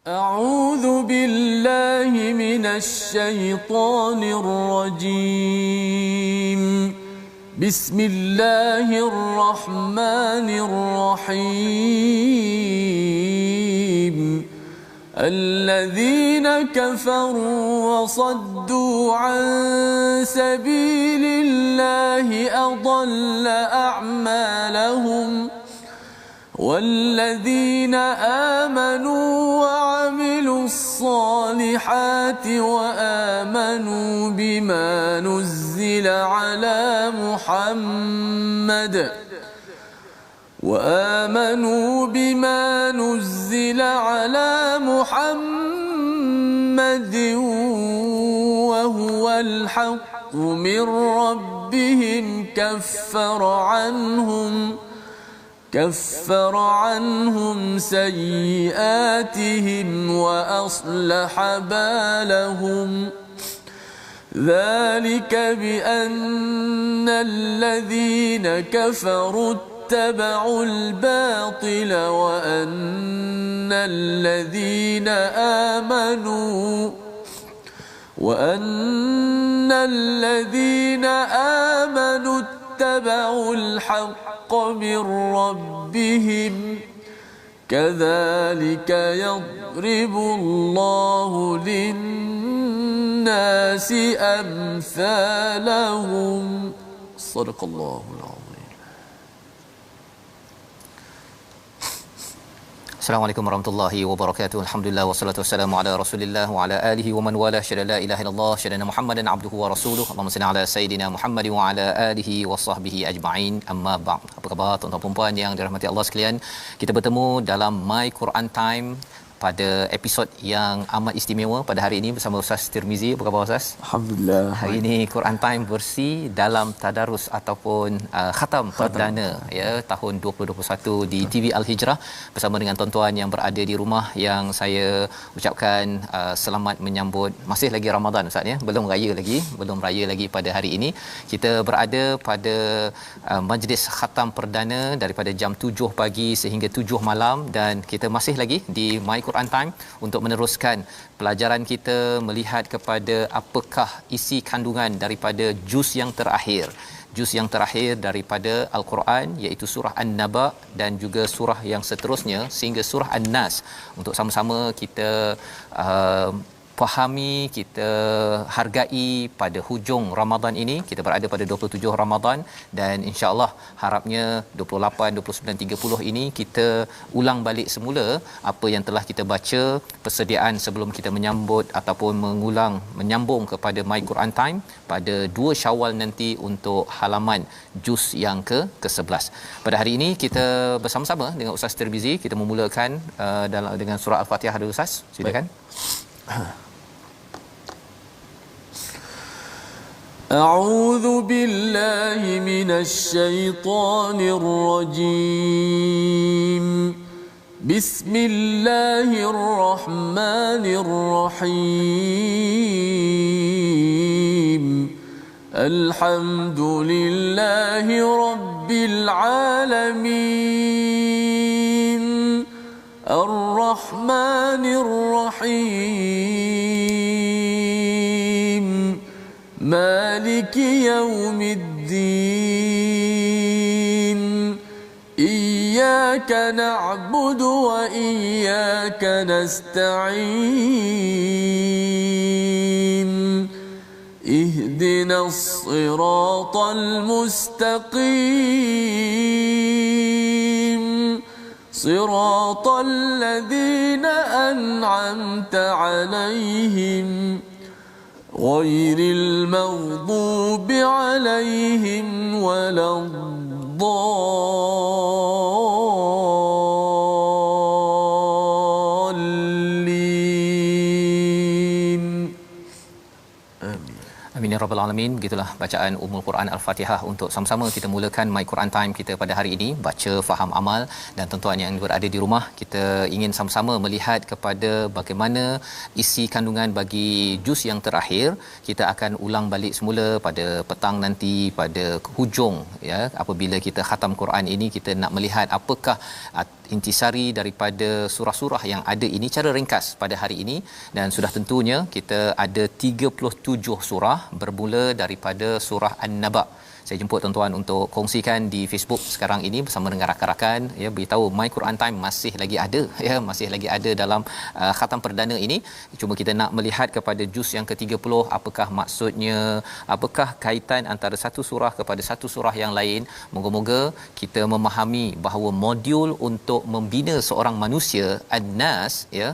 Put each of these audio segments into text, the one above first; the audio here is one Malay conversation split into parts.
أعوذ بالله من الشيطان الرجيم. بسم الله الرحمن الرحيم. الذين كفروا وصدوا عن سبيل الله أضل أعمالهم والذين آمنوا وعملوا الصالحات وآمنوا بما نزل على محمد وهو الحق من ربهم كفر عنهم سيئاتهم وأصلح بالهم. ذلك بأن الذين كفروا اتبعوا الباطل وأن الذين آمنوا اتبعوا الحق من ربهم كذلك يضرب الله للناس أمثالهم. صدق الله العظيم. Assalamualaikum warahmatullahi wabarakatuh. Alhamdulillah wassalatu wassalamu ala Rasulillah wa ala alihi wa man wala syada la ilaha illallah syada Muhammadan abduhu wa rasuluhu. Allahumma salli ala sayidina Muhammad wa ala alihi wa sahbihi ajma'in. Amma ba'd. Apa khabar tuan-tuan dan puan yang dirahmati Allah sekalian? Kita bertemu dalam My Quran Time pada episod yang amat istimewa pada hari ini bersama Ustaz Tirmizi. Apa khabar Ustaz? Alhamdulillah. Hari ini Quran Time versi dalam tadarus ataupun khatam perdana ya tahun 2021 di TV Al Hijrah bersama dengan tuan-tuan yang berada di rumah, yang saya ucapkan selamat menyambut masih lagi Ramadan Ustaz ya. Belum raya lagi pada hari ini. Kita berada pada majlis khatam perdana daripada jam 7 pagi sehingga 7 malam, dan kita masih lagi di My Quran Time untuk meneruskan pelajaran kita melihat kepada apakah isi kandungan daripada juz yang terakhir daripada Al-Quran, iaitu surah An-Naba dan juga surah yang seterusnya sehingga surah An-Nas, untuk sama-sama kita fahami, kita hargai pada hujung Ramadan ini. Kita berada pada 27 Ramadan dan insya-Allah harapnya 28, 29, 30 ini kita ulang balik semula apa yang telah kita baca, persediaan sebelum kita menyambut ataupun menyambung kepada My Quran Time pada 2 Syawal nanti untuk halaman juz yang ke-11. Pada hari ini kita bersama-sama dengan Ustaz Tirmizi, kita memulakan dengan surah Al-Fatihah dulu Ustaz. Silakan. أعوذ بالله من الشيطان الرجيم. بسم الله الرحمن الرحيم. الحمد لله رب العالمين. الرحمن الرحيم. مالك يوم الدين. إياك نعبد وإياك نستعين. اهدنا الصراط المستقيم. صراط الذين أنعمت عليهم غير المغضوب عليهم ولا الضالين. Amin ya rabbal alamin. Begitulah bacaan Ummul Quran Al-Fatihah untuk sama-sama kita mulakan My Quran Time kita pada hari ini, baca faham amal. Dan tuan-tuan yang berada di rumah, kita ingin sama-sama melihat kepada bagaimana isi kandungan bagi juz yang terakhir. Kita akan ulang balik semula pada petang nanti, pada hujung ya, apabila kita khatam Quran ini, kita nak melihat apakah intisari daripada surah-surah yang ada ini cara ringkas pada hari ini, dan sudah tentunya kita ada 37 surah bermula daripada surah An-Naba. Saya jemput tuan-tuan untuk kongsikan di Facebook sekarang ini bersama dengan rakan-rakan, ya, beritahu My Quran Time masih lagi ada, ya, masih lagi ada dalam khatam perdana ini. Cuma kita nak melihat kepada juz yang ke-30, apakah maksudnya, apakah kaitan antara satu surah kepada satu surah yang lain. Moga-moga kita memahami bahawa modul untuk membina seorang manusia An-Nas, ya,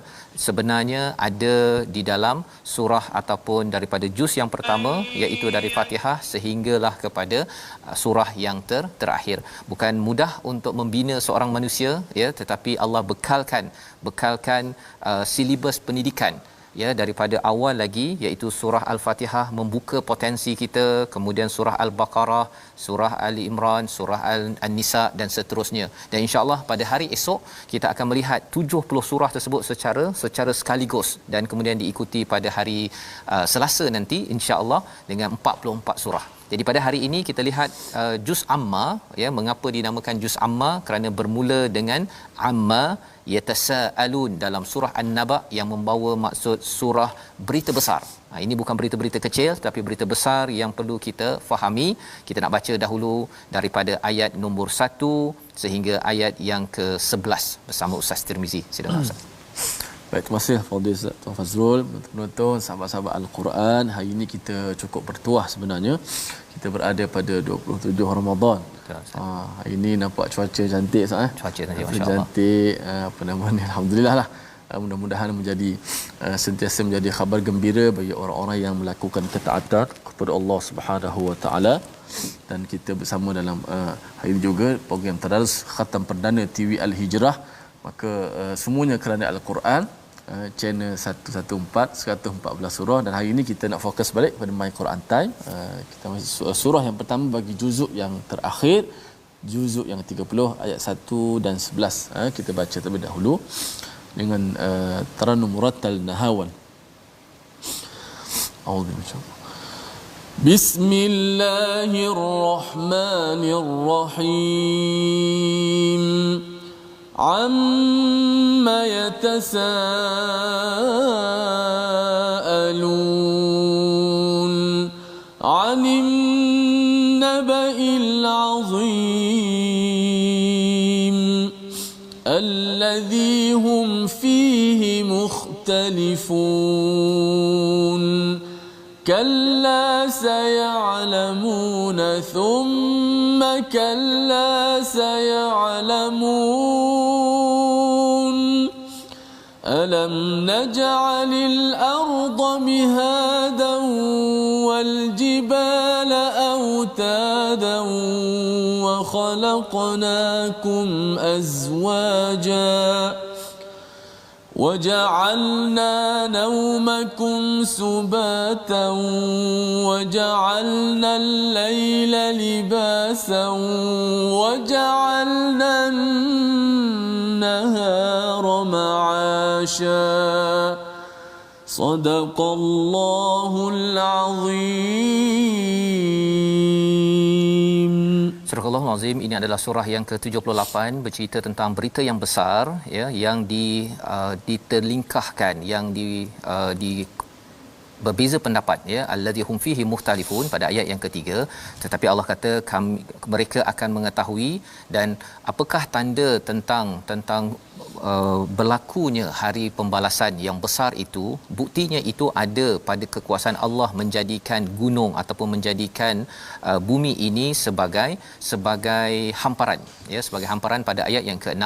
sebenarnya ada di dalam surah ataupun daripada juz yang pertama, iaitu dari Fatihah sehinggalah kepada surah yang terakhir. Bukan mudah untuk membina seorang manusia, ya, tetapi Allah bekalkan silibus pendidikan, ya, daripada awal lagi, iaitu surah Al-Fatihah membuka potensi kita, kemudian surah Al-Baqarah, surah Ali Imran, surah An-Nisa dan seterusnya. Dan insya-Allah pada hari esok kita akan melihat 70 surah tersebut secara sekaligus, dan kemudian diikuti pada hari Selasa nanti insya-Allah dengan 44 surah. Jadi pada hari ini kita lihat juz amma, ya, mengapa dinamakan juz amma? Kerana bermula dengan amma yatasaalun dalam surah An-Naba yang membawa maksud surah berita besar. Ini bukan berita-berita kecil tapi berita besar yang perlu kita fahami. Kita nak baca dahulu daripada ayat nombor 1 sehingga ayat yang ke-11 bersama Ustaz Tirmizi. Silakan Ustaz. Baik, terima kasih Fadil Tuan Fazrul, penonton, sahabat-sahabat Al-Quran. Hari ini kita cukup bertuah sebenarnya. Kita berada pada 27 Ramadan. Hari ini nampak cuaca cantik, Cuaca cantik, masya-Allah. Cantik, apa nama ni, alhamdulillah lah. Mudah-mudahan menjadi sentiasa menjadi khabar gembira bagi orang-orang yang melakukan ketaatan kepada Allah Subhanahu Wa Taala. Dan kita bersama dalam hari ini juga program tadarus khatam perdana TV Al-Hijrah. Maka semuanya kerana Al-Quran, channel 114 114 surah, dan hari ini kita nak fokus balik pada My Quran Time. Kita masih surah yang pertama bagi juzuk yang terakhir, juzuk yang 30 ayat 1 dan 11. Kita baca terlebih dahulu dengan Tarannum Murattal Nahawan. A'udzubillahi Bismillahirrahmanirrahim. عَمَّ يَتَسَاءَلُونَ عَنِ النَّبَإِ الْعَظِيمِ الَّذِي هُمْ فِيهِ مُخْتَلِفُونَ كَلَّا سَيَعْلَمُونَ ثُمَّ كَلَّا سَيَعْلَمُونَ أَلَمْ نَجْعَلِ الْأَرْضَ مِهَادًا وَالْجِبَالَ أَوْتَادًا وَخَلَقْنَاكُمْ أَزْوَاجًا وَجَعَلْنَا نَوْمَكُمْ سُبَاتًا وَجَعَلْنَا اللَّيْلَ لِبَاسًا وَجَعَلْنَا النَّهَارَ مَعَاشًا صَدَقَ اللَّهُ الْعَظِيمُ. Surah Al-Quranul Azim ini adalah surah yang ke-78, bercerita tentang berita yang besar, ya, yang diterlingkahkan, yang di berbeza pendapat, ya, allazi hum fihi mukhtalifun pada ayat yang ketiga. Tetapi Allah kata mereka akan mengetahui. Dan apakah tanda tentang berlakunya hari pembalasan yang besar itu? Buktinya itu ada pada kekuasaan Allah menjadikan gunung ataupun menjadikan bumi ini sebagai hamparan, ya, sebagai hamparan pada ayat yang ke-6.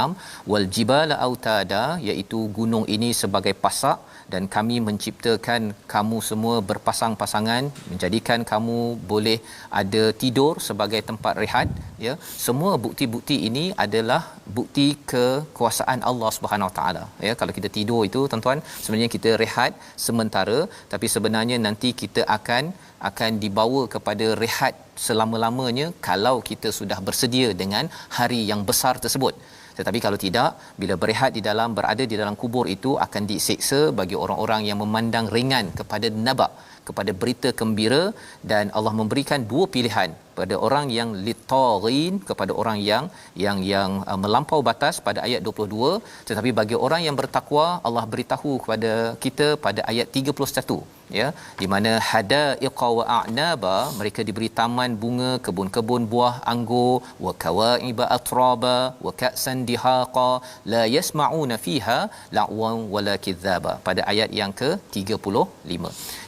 Wal jibala autada, iaitu gunung ini sebagai pasak, dan kami menciptakan kamu semua berpasang-pasangan, menjadikan kamu boleh ada tidur sebagai tempat rehat, ya. Semua bukti-bukti ini adalah bukti kekuasaan Allah Subhanahu Wa Taala, ya. Kalau kita tidur itu tuan-tuan, sebenarnya kita rehat sementara, tapi sebenarnya nanti kita akan dibawa kepada rehat selama-lamanya kalau kita sudah bersedia dengan hari yang besar tersebut. Tetapi kalau tidak, bila berehat di dalam, berada di dalam kubur itu akan diseksa bagi orang-orang yang memandang ringan kepada naba, kepada berita gembira. Dan Allah memberikan dua pilihan pada orang yang litaghin, kepada orang yang melampau batas pada ayat 22. Tetapi bagi orang yang bertakwa, Allah beritahu kepada kita pada ayat 31, ya, di mana hadaiqa wa a'naba, mereka diberi taman bunga, kebun-kebun buah anggur, wa kawaiba atraba wa ka'san dihaqa la yasma'una fiha la'wan wala kidzaba, pada ayat yang ke-35.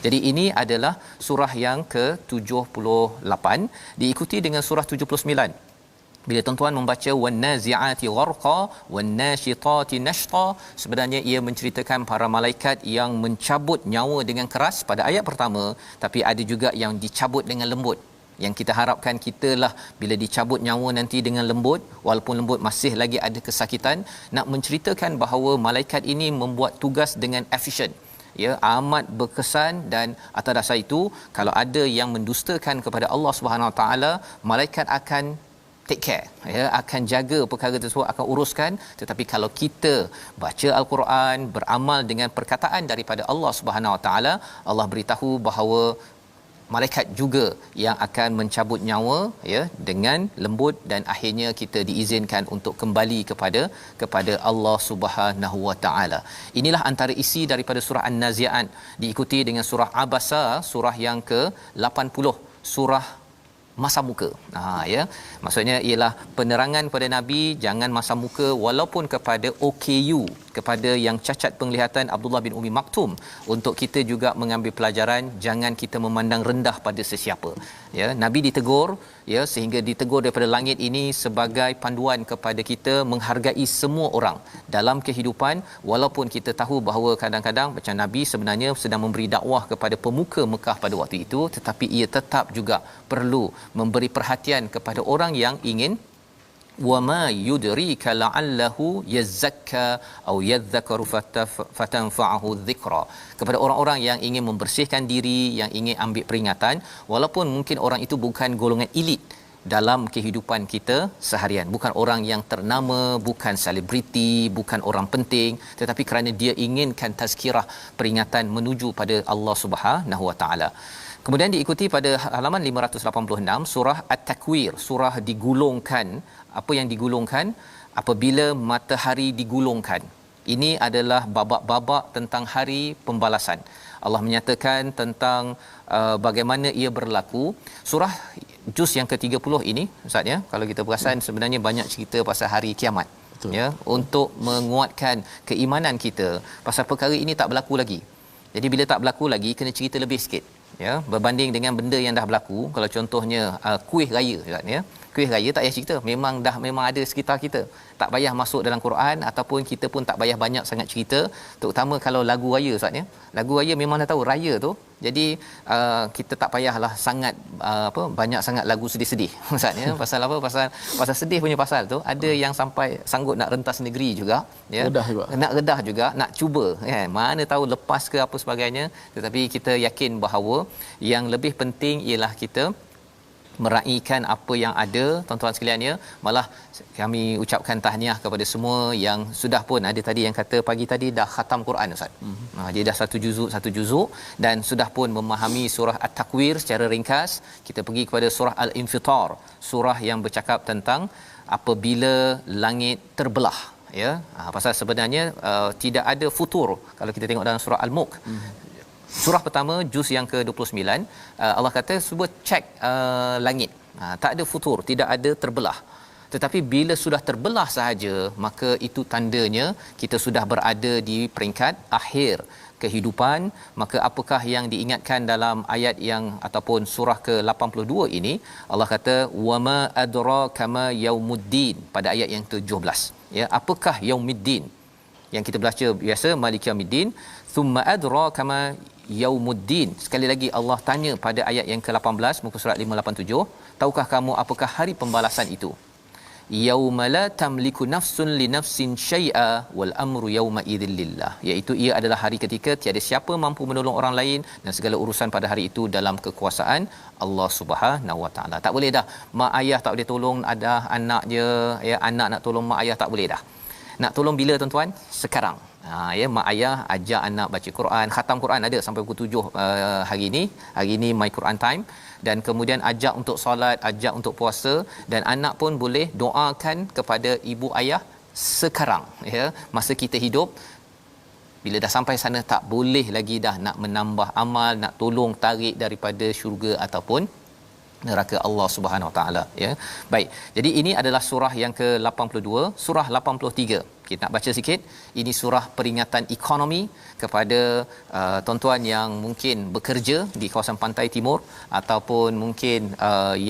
Jadi ini adalah surah yang ke-78, diikuti dengan surah 79. Bila tuan-tuan membaca wan-nazi'ati gharqa wan-nashitati nashta, sebenarnya ia menceritakan para malaikat yang mencabut nyawa dengan keras pada ayat pertama, tapi ada juga yang dicabut dengan lembut. Yang kita harapkan kitalah bila dicabut nyawa nanti dengan lembut, walaupun lembut masih lagi ada kesakitan, nak menceritakan bahawa malaikat ini membuat tugas dengan efisien, ya, amat berkesan. Dan atas dasar itu, kalau ada yang mendustakan kepada Allah Subhanahu Wa Taala, malaikat akan take care, ya, akan jaga perkara tersebut, akan uruskan. Tetapi kalau kita baca al-Quran, beramal dengan perkataan daripada Allah Subhanahu Wa Taala, Allah beritahu bahawa malaikat juga yang akan mencabut nyawa, ya, dengan lembut, dan akhirnya kita diizinkan untuk kembali kepada Allah Subhanahu Wa Taala. Inilah antara isi daripada surah An-Nazi'at, diikuti dengan surah Abasa, surah yang ke-80, surah masa muka. Ya, maksudnya ialah penerangan pada Nabi, jangan masa muka, walaupun kepada OKU, kepada yang cacat penglihatan Abdullah bin Umi Maktum, untuk kita juga mengambil pelajaran, jangan kita memandang rendah pada sesiapa. Ya, Nabi ditegur, ya, sehingga ditegur daripada langit ini sebagai panduan kepada kita menghargai semua orang dalam kehidupan, walaupun kita tahu bahawa kadang-kadang macam Nabi sebenarnya sedang memberi dakwah kepada pemuka Mekah pada waktu itu, tetapi ia tetap juga perlu memberi perhatian kepada orang yang ingin wama yudrika la'allahu yazakka au yadhakkaru fatanfa'ahu dhikra, kepada orang-orang yang ingin membersihkan diri, yang ingin ambil peringatan, walaupun mungkin orang itu bukan golongan elit dalam kehidupan kita seharian, bukan orang yang ternama, bukan selebriti, bukan orang penting, tetapi kerana dia inginkan tazkirah, peringatan menuju pada Allah Subhanahu Wa Taala. Kemudian diikuti pada halaman 586 surah At-Takwir, surah digulungkan. Apa yang digulungkan? Apabila matahari digulungkan. Ini adalah babak-babak tentang hari pembalasan. Allah menyatakan tentang bagaimana ia berlaku. Surah juz yang ke-30 ini, Ustaz, ya, kalau kita perasan sebenarnya banyak cerita pasal hari kiamat. Betul. Ya, untuk menguatkan keimanan kita pasal perkara ini tak berlaku lagi. Jadi bila tak berlaku lagi, kena cerita lebih sikit, ya, berbanding dengan benda yang dah berlaku. Kalau contohnya kuih raya, ya, kuih raya tak payah cerita, memang ada sekitar kita, tak payah masuk dalam Quran, ataupun kita pun tak payah banyak sangat cerita, terutama kalau lagu raya, Ustaz, ya. Lagu raya memang dah tahu raya tu, jadi kita tak payahlah sangat banyak sangat lagu sedih-sedih, Ustaz, ya. Pasal apa? Pasal sedih punya pasal tu ada yang sampai sanggup nak rentas negeri juga, ya. Nak redah juga, nak cuba, kan, mana tahu lepas ke apa sebagainya. Tetapi kita yakin bahawa yang lebih penting ialah kita meraihkan apa yang ada, tuan-tuan sekalian, ya. Malah kami ucapkan tahniah kepada semua yang sudah pun ada tadi yang kata pagi tadi dah khatam Quran, Ustaz. Dia dah satu juzuk dan sudah pun memahami surah At-Takwir secara ringkas. Kita pergi kepada surah Al-Infitar, surah yang bercakap tentang apabila langit terbelah, ya. Pasal sebenarnya tidak ada futur kalau kita tengok dalam surah Al-Mulk. Surah pertama juz yang ke-29, Allah kata cuba cek langit, tak ada futur, tidak ada terbelah. Tetapi bila sudah terbelah sahaja, maka itu tandanya kita sudah berada di peringkat akhir kehidupan. Maka apakah yang diingatkan dalam ayat yang ataupun surah ke-82 ini? Allah kata wama adraka ma yaumuddin pada ayat yang ke-17, ya. Apakah yaumuddin yang kita baca biasa, Maliki Yaumiddin, thumma adraka ma yaumuddin. Sekali lagi Allah tanya pada ayat yang ke-18 muka surat 587, tahukah kamu apakah hari pembalasan itu? yauma la tamliku nafsun li nafsin syai'a wal amru yauma idzil lillah, iaitu ia adalah hari ketika tiada siapa mampu menolong orang lain dan segala urusan pada hari itu dalam kekuasaan Allah Subhanahu Wa Taala. Tak boleh dah mak ayah tak boleh tolong ada anak je, ya, anak nak tolong mak ayah tak boleh dah. Nak tolong bila tuan-tuan? Sekarang. Ya, mak ayah ajak anak baca Quran, khatam Quran ada sampai pukul 7 hari ini my Quran time, dan kemudian ajak untuk solat, ajak untuk puasa, dan anak pun boleh doakan kepada ibu ayah sekarang, ya, masa kita hidup. Bila dah sampai sana tak boleh lagi dah nak menambah amal, nak tolong tarik daripada syurga ataupun neraka Allah Subhanahu Wa Taala, ya. Baik. Jadi ini adalah surah yang ke-82, surah 83. Kita nak baca sikit. Ini surah peringatan ekonomi kepada tuan-tuan yang mungkin bekerja di kawasan pantai timur ataupun mungkin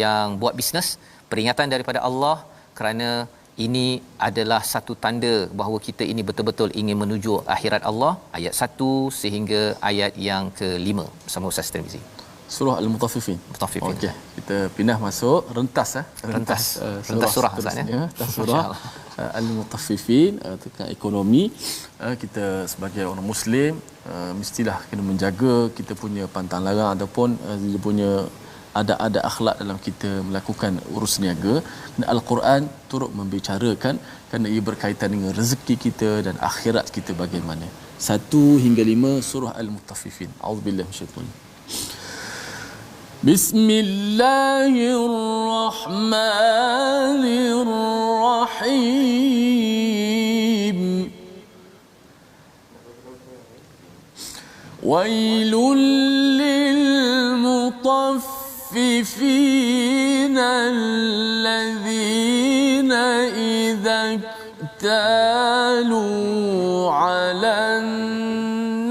yang buat bisnes. Peringatan daripada Allah kerana ini adalah satu tanda bahawa kita ini betul-betul ingin menuju akhirat Allah. Ayat 1 sehingga ayat yang ke-5 bersama Ustaz Tirmizi. Surah Al-Mutaffifin. Okey, kita pindah masuk rentas rentas surah maksudnya. Rentas surah Al-Mutaffifin tentang ekonomi. Kita sebagai orang muslim mestilah kena menjaga kita punya pantang larang ataupun dia punya ada akhlak dalam kita melakukan urus niaga. Al-Quran turut membicarakan kerana ia berkaitan dengan rezeki kita dan akhirat kita bagaimana. 1 hingga 5 surah Al-Mutaffifin. A'udzubillahi minasyaitanir. Bismillahirrahmanirrahim. Wailul lil mutaffifin alladhina idza iktalu 'alan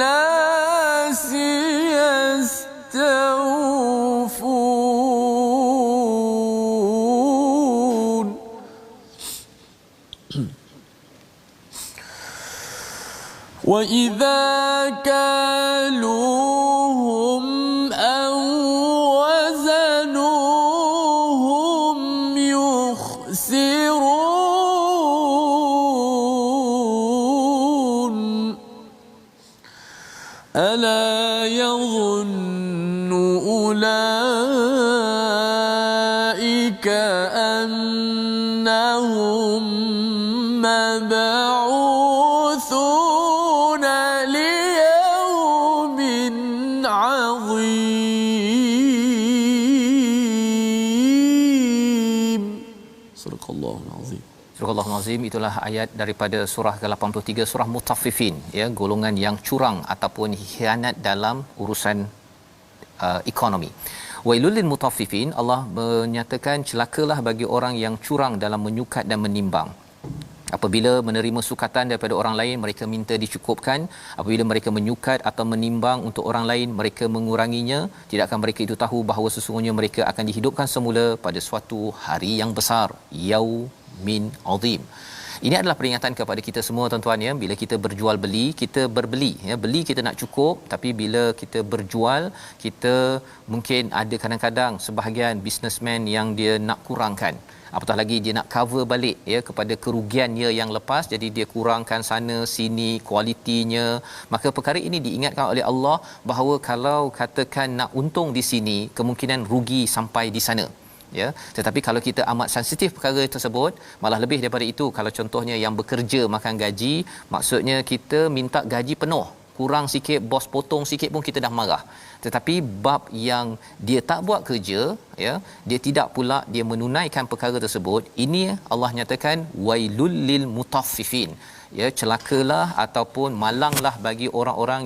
nasi yastawfun. Wa idza kaluhum aw wazanuhum yukhsirun. Ala yadhunnu ulaika annahum mab'uthuna liyawmin 'azim. Subhanallahul azim. Surah Al-Azim, itulah ayat daripada surah ke-83, surah Mutaffifin, ya, golongan yang curang ataupun khianat dalam urusan ekonomi. Wailul lil mutaffifin, Allah menyatakan celakalah bagi orang yang curang dalam menyukat dan menimbang. Apabila menerima sukatan daripada orang lain, mereka minta dicukupkan. Apabila mereka menyukat atau menimbang untuk orang lain, mereka menguranginya. Tidakkah mereka itu tahu bahawa sesungguhnya mereka akan dihidupkan semula pada suatu hari yang besar, yaumin azim. Ini adalah peringatan kepada kita semua tuan-tuan, ya. Bila kita berjual beli, kita berbeli, ya. Beli kita nak cukup, tapi bila kita berjual, kita mungkin ada kadang-kadang sebahagian businessman yang dia nak kurangkan. Apatah lagi dia nak cover balik, ya, kepada kerugiannya yang lepas, jadi dia kurangkan sana sini kualitinya. Maka perkara ini diingatkan oleh Allah bahawa kalau katakan nak untung di sini, kemungkinan rugi sampai di sana, ya. Tetapi kalau kita amat sensitif perkara tersebut, malah lebih daripada itu, kalau contohnya yang bekerja makan gaji, maksudnya kita minta gaji penuh, kurang sikit bos potong sikit pun kita dah marah. Tetapi bab yang dia tak buat kerja, ya, dia tidak pula dia menunaikan perkara tersebut, ini Allah nyatakan wailul lil mutaffifin, ya, celakalah ataupun malanglah bagi orang-orang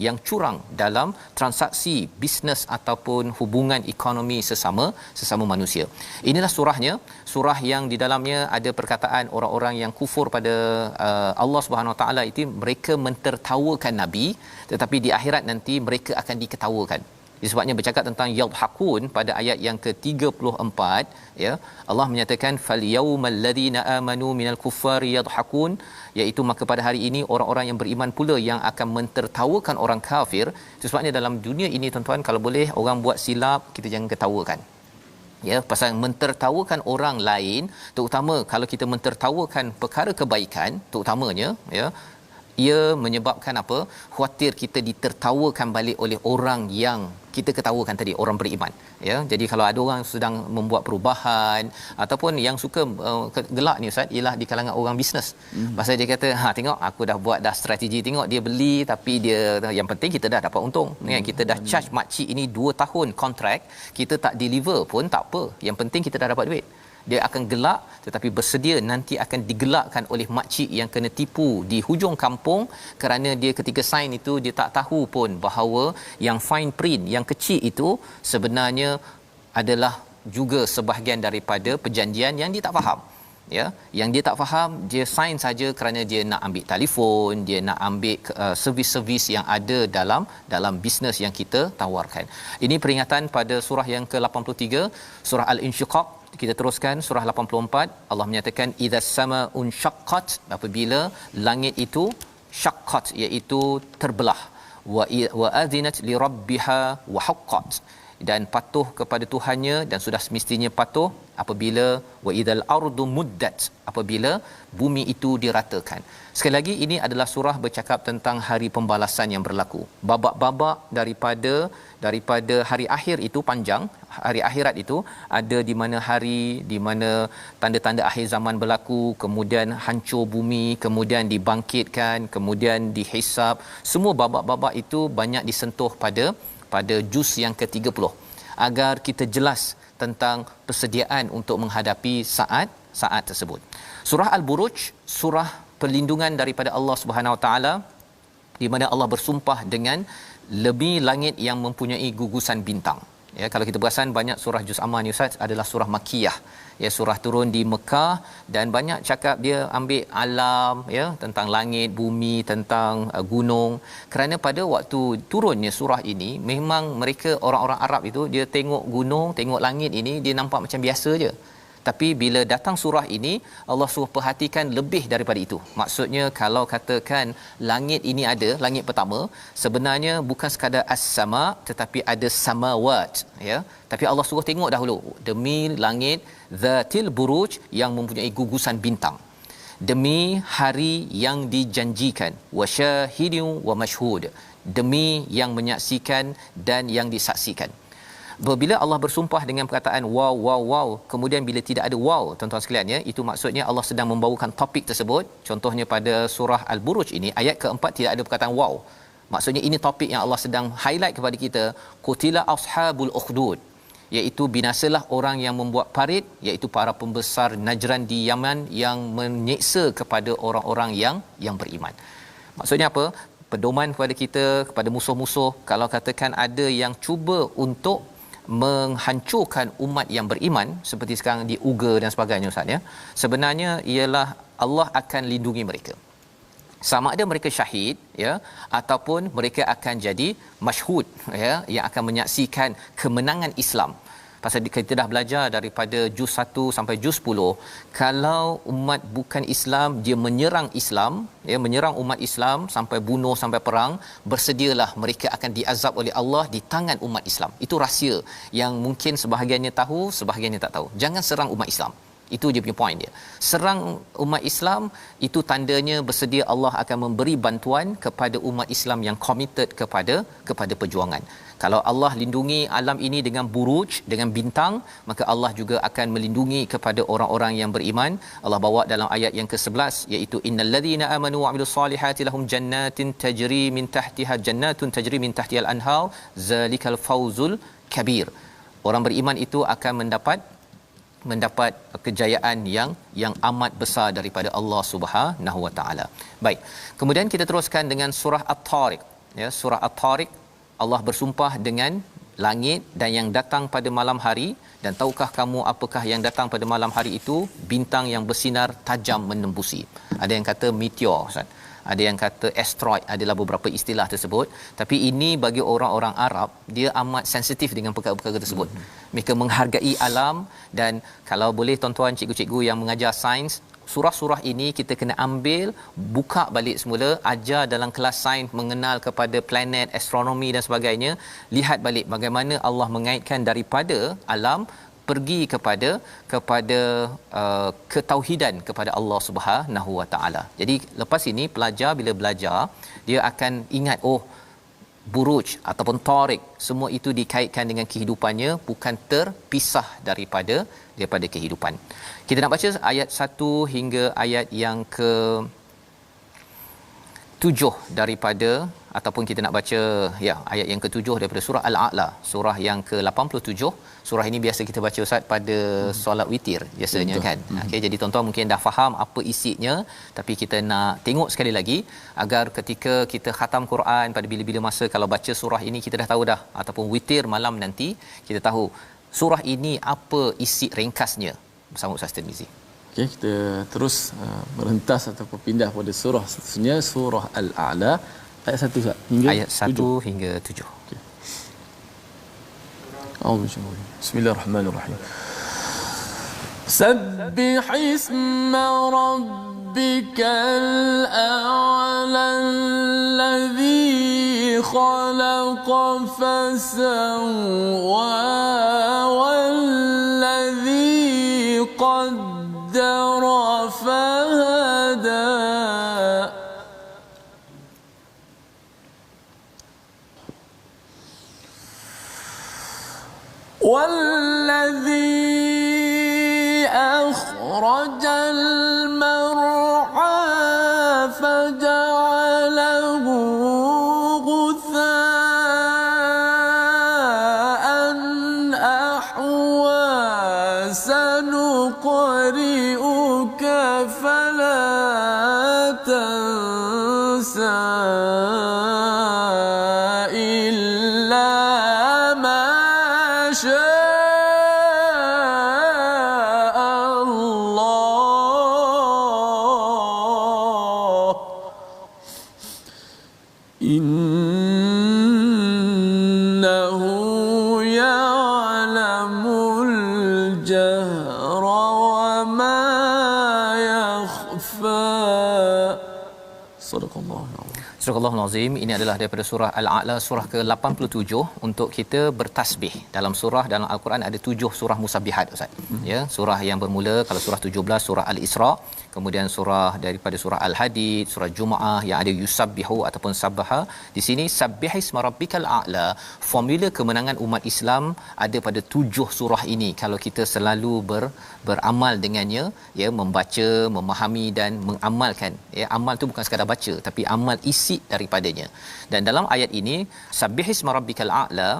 yang curang dalam transaksi bisnes ataupun hubungan ekonomi sesama manusia. Inilah surahnya, surah yang di dalamnya ada perkataan orang-orang yang kufur pada Allah Subhanahu Wa Taala itu mereka mentertawakan nabi, tetapi di akhirat nanti mereka akan diketawakan. Disebabnya bercakap tentang yadhakun pada ayat yang ke-34, ya, Allah menyatakan fal yaumal ladzina amanu minal kuffari yadhakun, iaitu maka pada hari ini orang-orang yang beriman pula yang akan mentertawakan orang kafir. Sebabnya dalam dunia ini tuan-tuan, kalau boleh orang buat silap kita jangan ketawakan. ya, pasal mentertawakan orang lain, terutama kalau kita mentertawakan perkara kebaikan terutamanya, ya, ia menyebabkan apa, khuatir kita ditertawakan balik oleh orang yang kita ketawakan tadi, orang beriman, ya. Jadi kalau ada orang sedang membuat perubahan ataupun yang suka gelak ni ustaz, ialah di kalangan orang bisnes. Pasal dia kata, tengok aku dah buat dah strategi, tengok dia beli tapi dia, yang penting kita dah dapat untung, kan. Kita dah charge makcik ini 2 tahun kontrak, kita tak deliver pun tak apa, yang penting kita dah dapat duit. Dia akan gelak, tetapi bersedia nanti akan digelakkan oleh makcik yang kena tipu di hujung kampung, kerana dia ketika sign itu dia tak tahu pun bahawa yang fine print yang kecil itu sebenarnya adalah juga sebahagian daripada perjanjian yang dia tak faham, ya. Yang dia tak faham, dia sign saja kerana dia nak ambil telefon, dia nak ambil servis-servis yang ada dalam bisnes yang kita tawarkan. Ini peringatan pada surah yang ke-83, surah Al-Insyiqaq. Kita teruskan surah 84. Allah menyatakan idza samaa'un syaqqat, apabila langit itu syaqqat, iaitu terbelah, wa adzinat li rabbiha wa haqqat, dan patuh kepada Tuhannya dan sudah semestinya patuh, apabila wa idzal ardu muddat, apabila bumi itu diratakan. Sekali lagi, ini adalah surah bercakap tentang hari pembalasan yang berlaku. Babak-babak daripada hari akhir itu panjang. Hari akhirat itu ada di mana hari di mana tanda-tanda akhir zaman berlaku, kemudian hancur bumi, kemudian dibangkitkan, kemudian dihisap. Semua babak-babak itu banyak disentuh pada juz yang ke-30 agar kita jelas tentang persediaan untuk menghadapi saat tersebut. Surah Al-Buruj, surah perlindungan daripada Allah Subhanahu Wa Taala, di mana Allah bersumpah dengan lebih langit yang mempunyai gugusan bintang. Ya, kalau kita perasan banyak surah juz amma ni ustaz adalah surah makkiyah. Ya, surah turun di Mekah dan banyak cakap dia ambil alam, ya, tentang langit, bumi, tentang gunung. Kerana pada waktu turunnya surah ini, memang mereka orang-orang Arab itu dia tengok gunung, tengok langit ini dia nampak macam biasa je. Tapi bila datang surah ini, Allah suruh perhatikan lebih daripada itu. Maksudnya kalau katakan langit ini ada, langit pertama, sebenarnya bukan sekadar as-sama, tetapi ada samawat, ya. Tapi Allah suruh tengok dahulu, demi langit zatil buruj yang mempunyai gugusan bintang, demi hari yang dijanjikan, wa syahidin wa mashhud, demi yang menyaksikan dan yang disaksikan. Bila Allah bersumpah dengan perkataan wow wow wow, kemudian bila tidak ada wow, tuan-tuan sekalian, ya, itu maksudnya Allah sedang membawakan topik tersebut. Contohnya pada surah Al-Buruj ini, ayat keempat tidak ada perkataan wow. Maksudnya ini topik yang Allah sedang highlight kepada kita, qutila ashabul ukhdud, iaitu binasalah orang yang membuat parit, iaitu para pembesar Najran di Yaman yang menyeksa kepada orang-orang yang beriman. Maksudnya apa? Pedoman kepada kita, kepada musuh-musuh, kalau katakan ada yang cuba untuk menghancurkan umat yang beriman seperti sekarang di Uighur dan sebagainya ustaz, ya, sebenarnya ialah Allah akan lindungi mereka. Sama ada mereka syahid, ya, ataupun mereka akan jadi masyhud, ya, yang akan menyaksikan kemenangan Islam. Pasal kita dah belajar daripada juz 1 sampai juz 10, kalau umat bukan Islam dia menyerang Islam, ya, menyerang umat Islam sampai bunuh, sampai perang, bersedialah mereka akan diazab oleh Allah di tangan umat Islam. Itu rahsia yang mungkin sebahagiannya tahu, sebahagiannya tak tahu. Jangan serang umat Islam. Itu dia punya point dia. Serang umat Islam, itu tandanya bersedia Allah akan memberi bantuan kepada umat Islam yang committed kepada perjuangan. Kalau Allah lindungi alam ini dengan buruj, dengan bintang, maka Allah juga akan melindungi kepada orang-orang yang beriman. Allah bawa dalam ayat yang ke-11, iaitu innal ladzina amanu wa amilus solihati lahum jannatin tajri min tahtiha jannatun tajri min tahtihal anhar zalikal fawzul kabir. Orang beriman itu akan mendapat kejayaan yang amat besar daripada Allah Subhanahu Wa Taala. Baik. Kemudian kita teruskan dengan surah At-Tariq. Ya, surah At-Tariq, Allah bersumpah dengan langit dan yang datang pada malam hari, dan tahukah kamu apakah yang datang pada malam hari itu? Bintang yang bersinar tajam menembusi. Ada yang kata meteor, Ustaz. Ada yang kata asteroid, adalah beberapa istilah tersebut. Tapi ini bagi orang-orang Arab, dia amat sensitif dengan perkara-perkara tersebut. Mereka menghargai alam, dan kalau boleh tuan-tuan cikgu-cikgu yang mengajar sains, surah-surah ini kita kena ambil, buka balik semula, ajar dalam kelas sains mengenal kepada planet, astronomi dan sebagainya. Lihat balik bagaimana Allah mengaitkan daripada alam pergi kepada ketauhidan kepada Allah Subhanahu Wa Taala. Jadi lepas ini pelajar bila belajar dia akan ingat, oh, buruj ataupun tarik, semua itu dikaitkan dengan kehidupannya, bukan terpisah daripada kehidupan. Kita nak baca ayat 1 hingga ayat yang ke 7 daripada, ataupun kita nak baca ayat yang ke-7 daripada surah Al-A'la, surah yang ke-87. Surah ini biasa kita baca Ustaz pada solat witir biasanya. Betul. Kan. Okey, jadi tuan-tuan mungkin dah faham apa isinya, tapi kita nak tengok sekali lagi agar ketika kita khatam Quran pada bila-bila masa, kalau baca surah ini kita dah tahu dah, ataupun witir malam nanti kita tahu surah ini apa isi ringkasnya bersama Ustaz Tirmizi. Okey, kita terus merentas ataupun pindah pada surah seterusnya, surah Al-A'la ayat 1 Ustaz hingga ayat 1 hingga 7. Okey. Bismillahirrahmanirrahim. Sabbih isma rabbikal a'la alladhi khalaqa fasawwa walladhi qaddara fahada. والذي أخرج المرعى فجعله غثاء أحوى سنقرئك فلا تنسى إلا ما شاء الله إنه يعلم الجهر وما يخفى. صدق الله العظيم. Surah Al-Azim, ini adalah daripada surah Al-A'la, surah ke-87 untuk kita bertasbih. Dalam surah dalam Al-Quran ada 7 surah musabbihat Ustaz. Ya, surah yang bermula kalau surah 17 surah Al-Isra, kemudian surah daripada surah Al-Hadid, surah Jumaah yang ada yusabbihu ataupun sabbaha. Di sini sabbihisma rabbikal a'la. Formula kemenangan umat Islam ada pada 7 surah ini kalau kita selalu beramal dengannya, ya, membaca, memahami dan mengamalkan. Ya, amal tu bukan sekadar baca tapi amal isi daripadanya. Dan dalam ayat ini sabbihisma rabbikal a'la,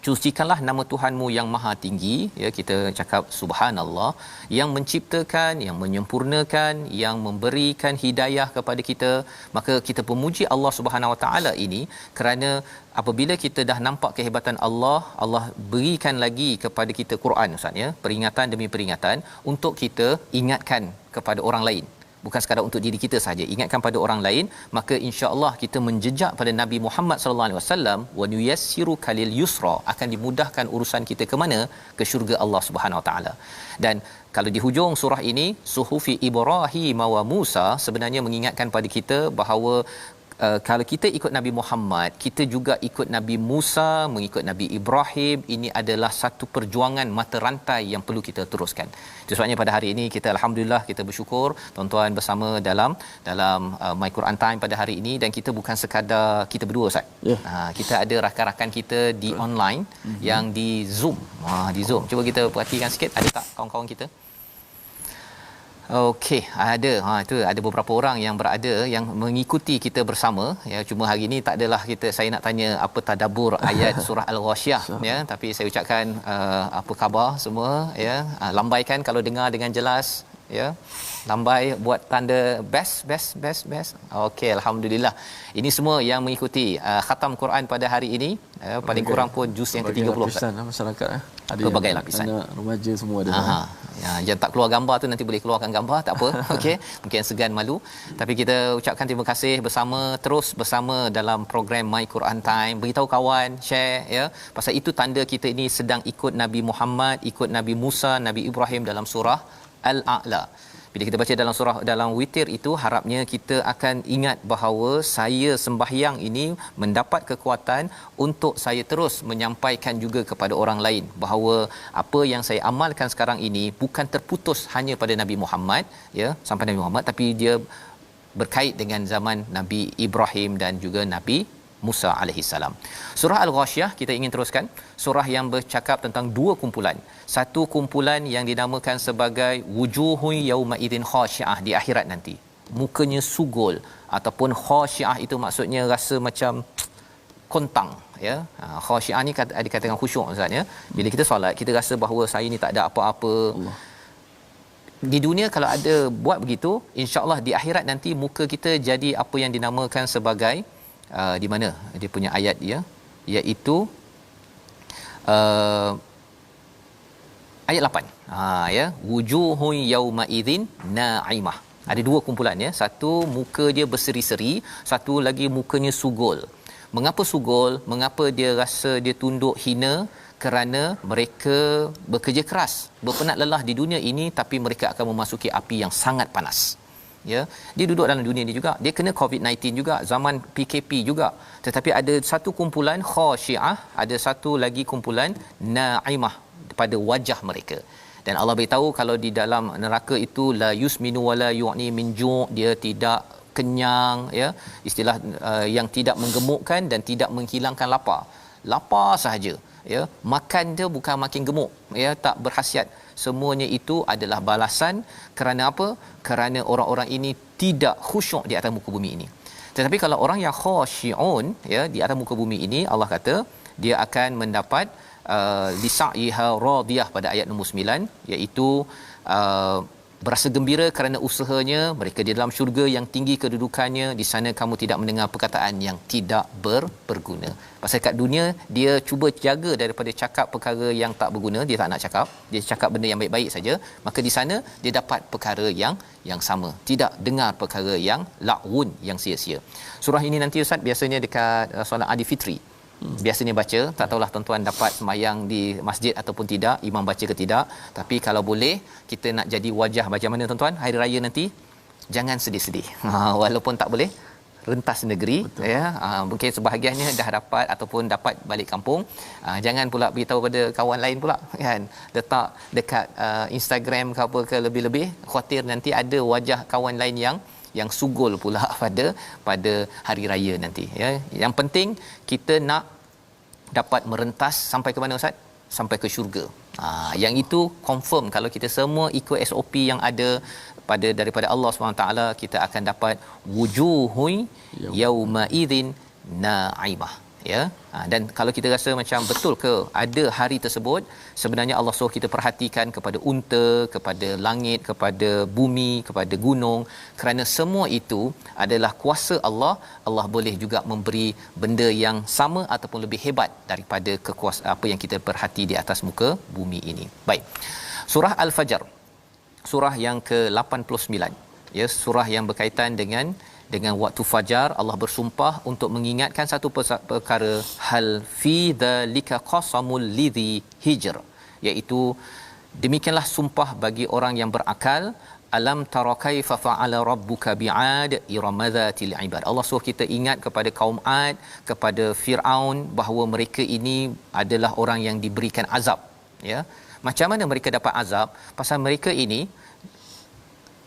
sucikanlah nama Tuhanmu yang maha tinggi, ya, kita cakap subhanallah, yang menciptakan, yang menyempurnakan, yang memberikan hidayah kepada kita. Maka kita pemuji Allah Subhanahu Wa Taala ini kerana apabila kita dah nampak kehebatan Allah, Allah berikan lagi kepada kita Quran Ustaz, ya, peringatan demi peringatan untuk kita ingatkan kepada orang lain. Bukan sekadar untuk diri kita saja, ingatkan pada orang lain, maka insya-Allah kita menjejak pada Nabi Muhammad sallallahu alaihi wasallam, wa nuyassiru kalil yusra, akan dimudahkan urusan kita ke mana? Ke syurga Allah Subhanahu Wa Taala. Dan kalau di hujung surah ini suhufi Ibrahim wa Musa, sebenarnya mengingatkan pada kita bahawa kalau kita ikut Nabi Muhammad, kita juga ikut Nabi Musa, mengikut Nabi Ibrahim. Ini adalah satu perjuangan mata rantai yang perlu kita teruskan. Itu sebabnya pada hari ini kita alhamdulillah kita bersyukur tuan-tuan bersama dalam My Quran Time pada hari ini, dan kita bukan sekadar kita berdua Ustaz. Yeah. Kita ada rakan-rakan kita di online yang di Zoom. Di Zoom. Cuba kita perhatikan sikit, ada tak kawan-kawan kita? Okey, ada. Itu ada beberapa orang yang berada yang mengikuti kita bersama, ya. Cuma hari ini tak adalah saya nak tanya apa tadabbur ayat surah Al-Ghasyiyah, ya, tapi saya ucapkan apa khabar semua, ya. Lambaikan kalau dengar dengan jelas, ya. Lambai buat tanda best. Okey, alhamdulillah. Ini semua yang mengikuti khatam Quran pada hari ini, paling kurang pun juz yang ke-30 lapisan masyarakat, ada berbagai lapisan. Anak remaja semua ada. Ya, yang tak keluar gambar tu nanti boleh keluarkan gambar, tak apa. Okey, mungkin segan malu, tapi kita ucapkan terima kasih terus bersama dalam program My Quran Time. Beritahu kawan, share, ya. Pasal itu tanda kita ini sedang ikut Nabi Muhammad, ikut Nabi Musa, Nabi Ibrahim dalam surah Al-A'la. Bila kita baca dalam surah dalam witir itu, harapnya kita akan ingat bahawa saya sembahyang ini mendapat kekuatan untuk saya terus menyampaikan juga kepada orang lain bahawa apa yang saya amalkan sekarang ini bukan terputus hanya pada Nabi Muhammad, ya, sampai Nabi Muhammad, tapi dia berkait dengan zaman Nabi Ibrahim dan juga Nabi Musa alaihissalam. Surah Al-Ghasyiyah kita ingin teruskan, surah yang bercakap tentang dua kumpulan. Satu kumpulan yang dinamakan sebagai wujuhun yauma idzin khasyiah, di akhirat nanti mukanya sugul, ataupun khasyiah itu maksudnya rasa macam kontang, ya. Khasyiah ni dikatakan khusyuk Ustaz, ya. Bila kita solat kita rasa bahawa saya ni tak ada apa-apa. Allah. Di dunia kalau ada buat begitu, insya-Allah di akhirat nanti muka kita jadi apa yang dinamakan sebagai di mana dia punya ayat dia, iaitu ayat 8. Ya, wujuhun yauma idzin na'imah. Ada dua kumpulan, ya. Satu muka dia berseri-seri, satu lagi mukanya sugul. Mengapa sugul? Mengapa dia rasa dia tunduk hina? Kerana mereka bekerja keras, berpenat lelah di dunia ini, tapi mereka akan memasuki api yang sangat panas. Ya, dia duduk dalam dunia ni juga, dia kena COVID-19 juga, zaman PKP juga, tetapi ada satu kumpulan khasyiah, ada satu lagi kumpulan na'imah pada wajah mereka. Dan Allah beritahu kalau di dalam neraka itu la yusminu wala yu'ni min ju', dia tidak kenyang, ya, istilah yang tidak menggemukkan dan tidak menghilangkan lapar sahaja, ya. Makan dia bukan makin gemuk, ya, tak berkhasiat. Semuanya itu adalah balasan kerana apa? Kerana orang-orang ini tidak khusyuk di atas muka bumi ini. Tetapi kalau orang yang khasyi'un, ya, di atas muka bumi ini, Allah kata dia akan mendapat lisa'iha radiyah pada ayat nombor 9, iaitu berasa gembira kerana usahanya. Mereka di dalam syurga yang tinggi kedudukannya, di sana kamu tidak mendengar perkataan yang tidak berguna. Pasal kat dunia dia cuba jaga daripada cakap perkara yang tak berguna, dia tak nak cakap, dia cakap benda yang baik-baik saja. Maka di sana dia dapat perkara yang sama, tidak dengar perkara yang la'un, yang sia-sia. Surah ini nanti Ustaz biasanya dekat solat Aidilfitri biasanya baca. Tak tahulah tuan-tuan dapat sembahyang di masjid ataupun tidak, imam baca ke tidak, tapi kalau boleh kita nak jadi wajah macam mana tuan-tuan hari raya nanti, jangan sedih-sedih. Walaupun tak boleh rentas negeri. Betul. Ya, mungkin sebahagiannya dah dapat ataupun dapat balik kampung, jangan pula beritahu pada kawan lain pula, kan, letak dekat Instagram ke apa ke, lebih-lebih khawatir nanti ada wajah kawan lain yang sugul pula pada hari raya nanti, ya. Yang penting kita nak dapat merentas sampai ke mana Ustaz? Sampai ke syurga. Yang itu confirm kalau kita semua ikut SOP yang ada daripada Allah SWT, kita akan dapat wujuhun yauma idzin na'imah, ya. Dan kalau kita rasa macam betul ke ada hari tersebut, sebenarnya Allah suruh kita perhatikan kepada unta, kepada langit, kepada bumi, kepada gunung, kerana semua itu adalah kuasa Allah. Allah boleh juga memberi benda yang sama ataupun lebih hebat daripada kekuasaan apa yang kita perhati di atas muka bumi ini. Baik. Surah Al-Fajr, surah yang ke-89, ya, surah yang berkaitan dengan waktu fajar. Allah bersumpah untuk mengingatkan satu perkara, hal fi dzalika qasamul lidhi hijr, iaitu demikianlah sumpah bagi orang yang berakal. Alam tara kaifa fa'ala rabbuka bi'ad iramadzatil ibad. Allah suruh kita ingat kepada kaum Ad, kepada Firaun, bahawa mereka ini adalah orang yang diberikan azab, ya. Macam mana mereka dapat azab? Pasal mereka ini,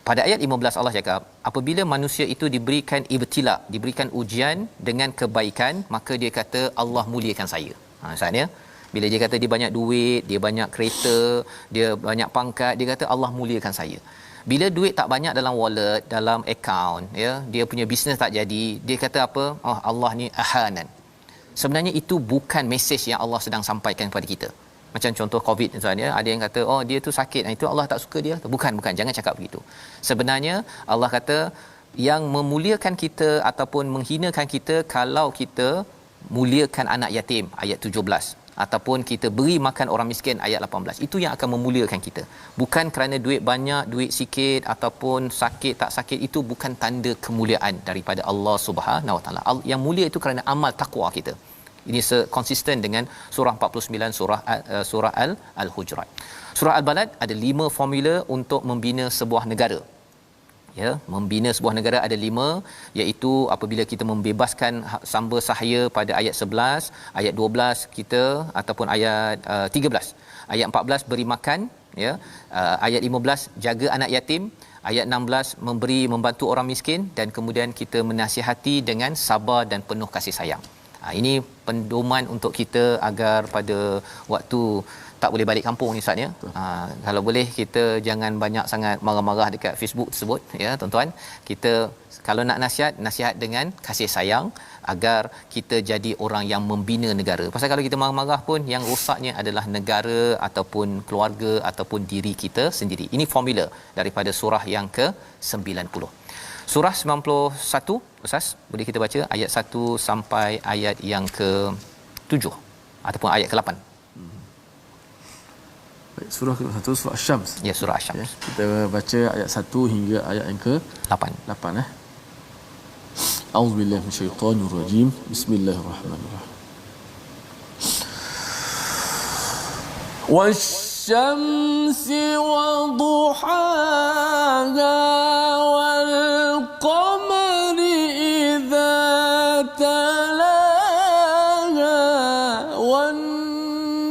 pada ayat 15 Allah cakap, apabila manusia itu diberikan ibtila, diberikan ujian dengan kebaikan, maka dia kata Allah muliakan saya. Maksudnya bila dia kata dia banyak duit, dia banyak kereta, dia banyak pangkat, dia kata Allah muliakan saya. Bila duit tak banyak dalam wallet, dalam akaun, ya, dia punya bisnes tak jadi, dia kata apa? Oh, Allah ni ahanan. Sebenarnya itu bukan mesej yang Allah sedang sampaikan kepada kita. Macam contoh COVID misalnya, ada yang kata oh dia tu sakit, itu Allah tak suka dia. Bukan, jangan cakap begitu. Sebenarnya Allah kata yang memuliakan kita ataupun menghinakan kita kalau kita muliakan anak yatim, ayat 17, ataupun kita beri makan orang miskin, ayat 18. Itu yang akan memuliakan kita. Bukan kerana duit banyak, duit sikit, ataupun sakit tak sakit, itu bukan tanda kemuliaan daripada Allah Subhanahu Wa Taala. Yang mulia itu kerana amal takwa kita. Ini konsisten dengan surah 49, surah Al-Hujurat. Surah Al-Balad ada 5 formula untuk membina sebuah negara. ya. Membina sebuah negara ada 5, iaitu apabila kita membebaskan samba sahaya pada ayat 11, ayat 12 kita ataupun ayat 13, ayat 14 beri makan, ya, ayat 15 jaga anak yatim, ayat 16 membantu orang miskin, dan kemudian kita menasihati dengan sabar dan penuh kasih sayang. Ini pendoman untuk kita agar pada waktu tak boleh balik kampung ni Ustaz ya. Kalau boleh kita jangan banyak sangat marah-marah dekat Facebook tersebut ya tuan-tuan. Kita kalau nak nasihat dengan kasih sayang agar kita jadi orang yang membina negara. Pasal kalau kita marah-marah pun yang rosaknya adalah negara ataupun keluarga ataupun diri kita sendiri. Ini formula daripada surah yang ke-90. Surah 91 Ustaz, boleh kita baca ayat 1 sampai ayat yang ke-7 ataupun ayat ke-8. Baik, surah ke-1 surah Asy-Syams. Ya, surah Asy-Syams. Ya, kita baca ayat 1 hingga ayat yang ke-8. 8 A'udzubillahi minasyaitonir rajim. Bismillahirrahmanirrahim. Wasyamsi wa duhaha wal qamari idza talaha wan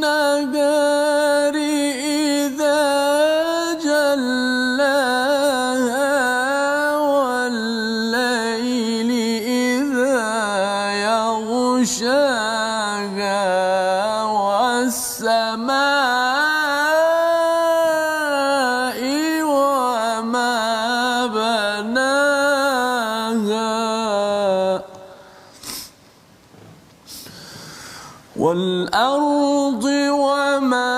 nahari idza jallaha wal laili idza yaghshaha was samaa'i wa ma banaha wal ardi wa ma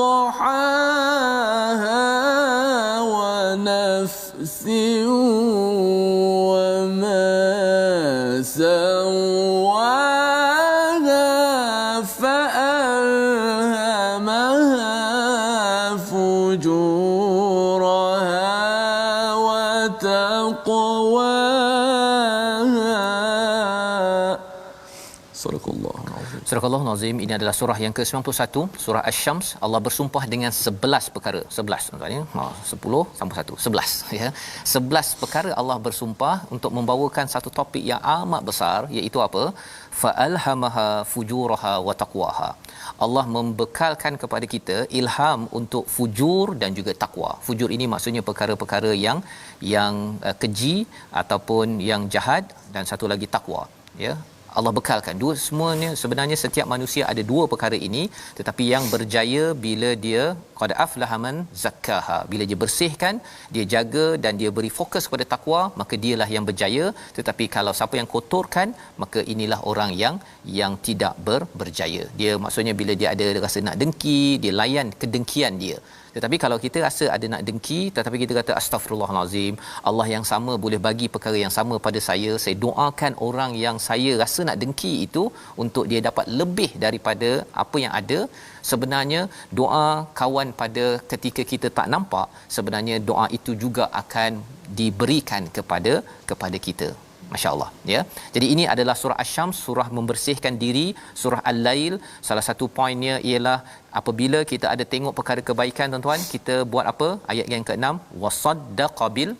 tahaha wa nafsin wa ma sawaha fa'alhamaha fujuraha wa taqwaha. Sadaqallahul Azim. Ini adalah surah yang ke-91, surah Asy-Syams. Allah bersumpah dengan 11 perkara. 11 maksudnya 10 sampai 1 11 ya. 11 perkara Allah bersumpah untuk membawakan satu topik yang amat besar, iaitu apa? Fa'alhamaha fujuraha wa taqwaha. Allah membekalkan kepada kita ilham untuk fujur dan juga takwa. Fujur ini maksudnya perkara-perkara yang keji ataupun yang jahat, dan satu lagi takwa ya. Allah bekalkan dua, semuanya sebenarnya setiap manusia ada dua perkara ini, tetapi yang berjaya bila dia qad aflaha man zakkaha, bila dia bersihkan, dia jaga dan dia beri fokus kepada takwa, maka dialah yang berjaya. Tetapi kalau siapa yang kotorkan, maka inilah orang yang tidak berjaya. Dia maksudnya bila dia ada rasa nak dengki, dia layan kedengkian dia. Tetapi kalau kita rasa ada nak dengki, tetapi kita kata astagfirullahalazim, Allah yang sama boleh bagi perkara yang sama pada saya doakan orang yang saya rasa nak dengki itu untuk dia dapat lebih daripada apa yang ada. Sebenarnya doa kawan pada ketika kita tak nampak, sebenarnya doa itu juga akan diberikan kepada kita. Masya-Allah ya. Jadi ini adalah surah Asy-Syams, surah membersihkan diri. Surah Al-Lail, salah satu poinnya ialah apabila kita ada tengok perkara kebaikan tuan-tuan, kita buat apa? Ayat yang ke-6, wasaddaqa bil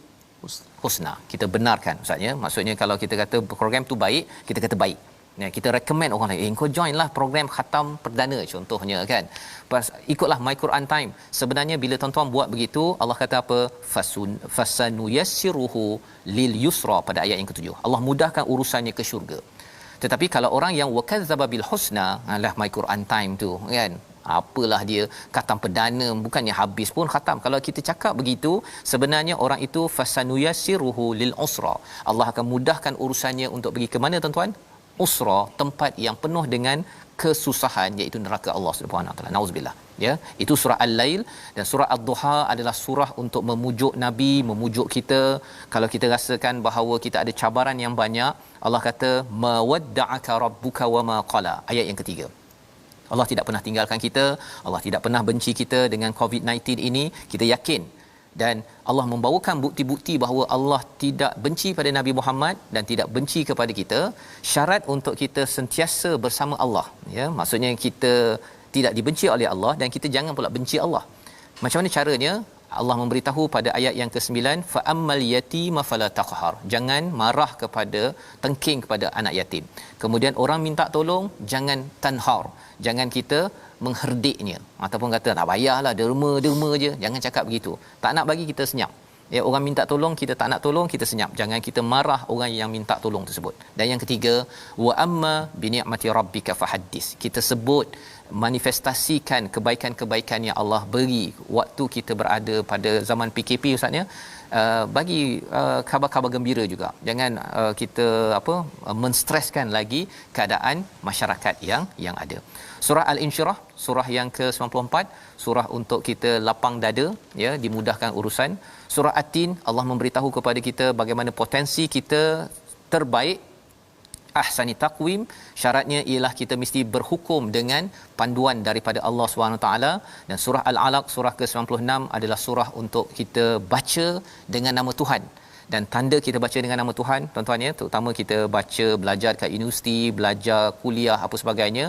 husna. Kita benarkan Ustaz ya. Maksudnya kalau kita kata program tu baik, kita kata baik. Nah, kita recommend orang lain, kau join lah program khatam perdana contohnya kan. Ikutlah My Quran Time. Sebenarnya bila tuan-tuan buat begitu, Allah kata apa? Fasanuyassiruhu lil yusra pada ayat yang ke-7. Allah mudahkan urusannya ke syurga. Tetapi kalau orang yang wakadzaba bil husna, alah My Quran Time tu kan, apalah dia khatam perdana, bukannya habis pun khatam. Kalau kita cakap begitu, sebenarnya orang itu fasanuyassiruhu lil usra. Allah akan mudahkan urusannya untuk pergi ke mana tuan-tuan? Usra, tempat yang penuh dengan kesusahan, iaitu neraka Allah Subhanahu Wa Taala. Nauzubillah. Ya, itu surah Al-Lail. Dan surah Ad-Duha adalah surah untuk memujuk Nabi, memujuk kita. Kalau kita rasakan bahawa kita ada cabaran yang banyak, Allah kata mawadda'aka rabbuka wama qala. Ayat yang ketiga. Allah tidak pernah tinggalkan kita, Allah tidak pernah benci kita dengan COVID-19 ini, kita yakin. Dan Allah membawakan bukti-bukti bahawa Allah tidak benci pada Nabi Muhammad dan tidak benci kepada kita. Syarat untuk kita sentiasa bersama Allah ya, maksudnya kita tidak dibenci oleh Allah dan kita jangan pula benci Allah. Macam mana caranya? Allah memberitahu pada ayat yang ke-9, fa ammal yatima fala taqhar, jangan marah kepada, tengking kepada anak yatim. Kemudian orang minta tolong, jangan tanhar, jangan kita mengherdiknya ataupun kata tak payahlah, derma je, jangan cakap begitu. Tak nak bagi, kita senyap. Ya, orang minta tolong, kita tak nak tolong, kita senyap. Jangan kita marah orang yang minta tolong tersebut. Dan yang ketiga, wa amma bi ni'mati rabbika fahaddis, kita sebut, manifestasikan kebaikan-kebaikan yang Allah beri waktu kita berada pada zaman PKP ustaznya. Bagi khabar-khabar gembira juga, jangan kita menstreskan lagi keadaan masyarakat yang ada. Surah Al-Insyirah, surah yang ke-94, surah untuk kita lapang dada, ya, dimudahkan urusan. Surah At-Tin, Allah memberitahu kepada kita bagaimana potensi kita terbaik. Ahsani taqwim, syaratnya ialah kita mesti berhukum dengan panduan daripada Allah SWT. Dan surah Al-Alaq, surah ke-96 adalah surah untuk kita baca dengan nama Tuhan. Dan tanda kita baca dengan nama Tuhan, tuan-tuan ya, terutama kita baca, belajar kat universiti, belajar kuliah apa sebagainya,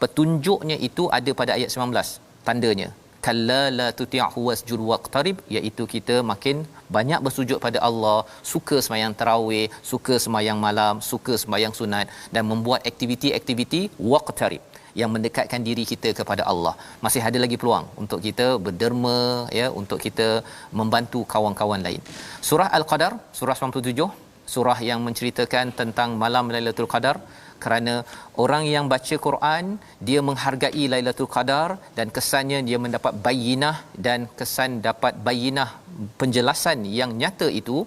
petunjuknya itu ada pada ayat 19, tandanya kalla la tuti'hu wasjud waqtarib, iaitu kita makin banyak bersujud pada Allah, suka sembahyang tarawih, suka sembahyang malam, suka sembahyang sunat, dan membuat aktiviti-aktiviti waqtarib yang mendekatkan diri kita kepada Allah. Masih ada lagi peluang untuk kita berderma, ya, untuk kita membantu kawan-kawan lain. Surah Al-Qadar, surah 97, surah yang menceritakan tentang malam Lailatul Qadar, kerana orang yang baca Quran dia menghargai Lailatul Qadar, dan kesannya dia mendapat bayinah, dan kesan dapat bayinah penjelasan yang nyata itu,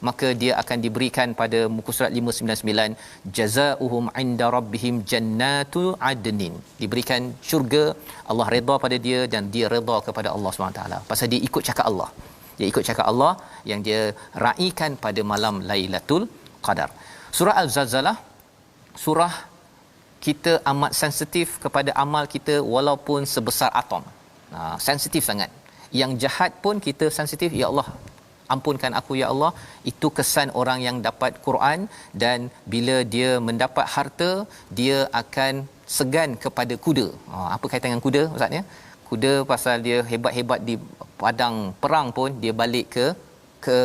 maka dia akan diberikan pada muka surat 599, jazaohum inda rabbihim jannatu adnin, diberikan syurga, Allah redha pada dia dan dia redha kepada Allah SWT, pasal dia ikut cakap Allah. Dia ikut cakap Allah yang dia raikan pada malam Lailatul Qadar. Surah Al-Zalzalah, surah kita amat sensitif kepada amal kita walaupun sebesar atom. Sensitif sangat. Yang jahat pun kita sensitif, ya Allah ampunkan aku ya Allah. Itu kesan orang yang dapat Quran, dan bila dia mendapat harta, dia akan segan kepada kuda. Apa kaitan dengan kuda ustaz ya? Kuda pasal dia hebat-hebat di padang perang pun dia balik ke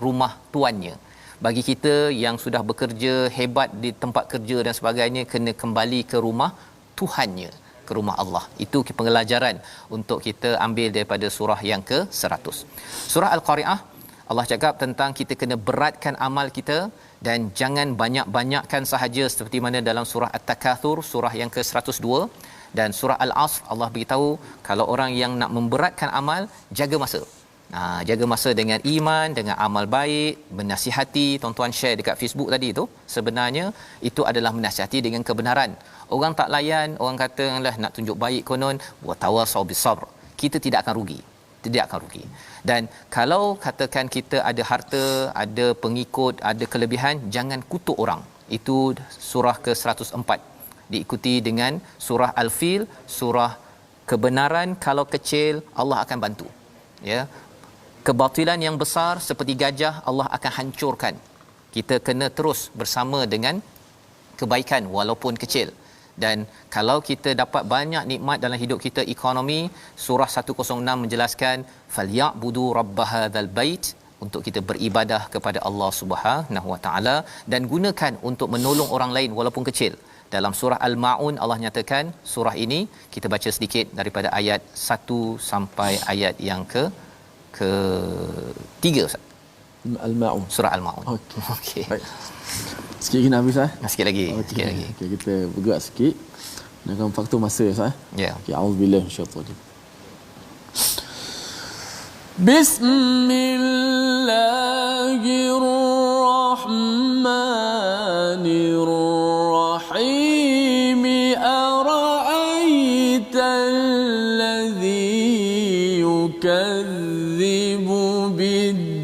rumah tuannya. Bagi kita yang sudah bekerja hebat di tempat kerja dan sebagainya, kena kembali ke rumah Tuhannya, ke rumah Allah. Itu pengelajaran untuk kita ambil daripada surah yang ke-100. Surah Al-Qari'ah, Allah cakap tentang kita kena beratkan amal kita dan jangan banyak-banyakkan sahaja, seperti mana dalam surah At-Takatsur, surah yang ke-102. Dan surah Al-Asr, Allah beritahu kalau orang yang nak memberatkan amal, jaga masa. Jaga masa dengan iman, dengan amal baik, menasihati. Tuan-tuan share dekat Facebook tadi tu, sebenarnya itu adalah menasihati dengan kebenaran. Orang tak layan, orang kata lah nak tunjuk baik konon, wa tawasau bisabr, kita tidak akan rugi. Dan kalau katakan kita ada harta, ada pengikut, ada kelebihan, jangan kutuk orang. Itu surah ke-104, diikuti dengan surah Al-Fil, surah kebenaran kalau kecil Allah akan bantu, ya. Kebatilan yang besar seperti gajah Allah akan hancurkan. Kita kena terus bersama dengan kebaikan walaupun kecil. Dan kalau kita dapat banyak nikmat dalam hidup kita, ekonomi, surah 106 menjelaskan falyabudu rabb hadzal bait, untuk kita beribadah kepada Allah Subhanahu Wa Taala, dan gunakan untuk menolong orang lain walaupun kecil. Dalam surah Al-Maun Allah nyatakan, surah ini kita baca sedikit daripada ayat 1 sampai ayat yang ke-3 Ustaz. Al-Maun, surah Al-Maun. Okey. Baik. Sikit lagi nak habis Sikit lagi. Okey, kita bergerak sikit dengan faktor masa Ustaz. Ya. Okey, auzubillahi minasyaitanir. Bismillahirrahmanirrahim. Ara'aita alladhi yukadzibu bid-din,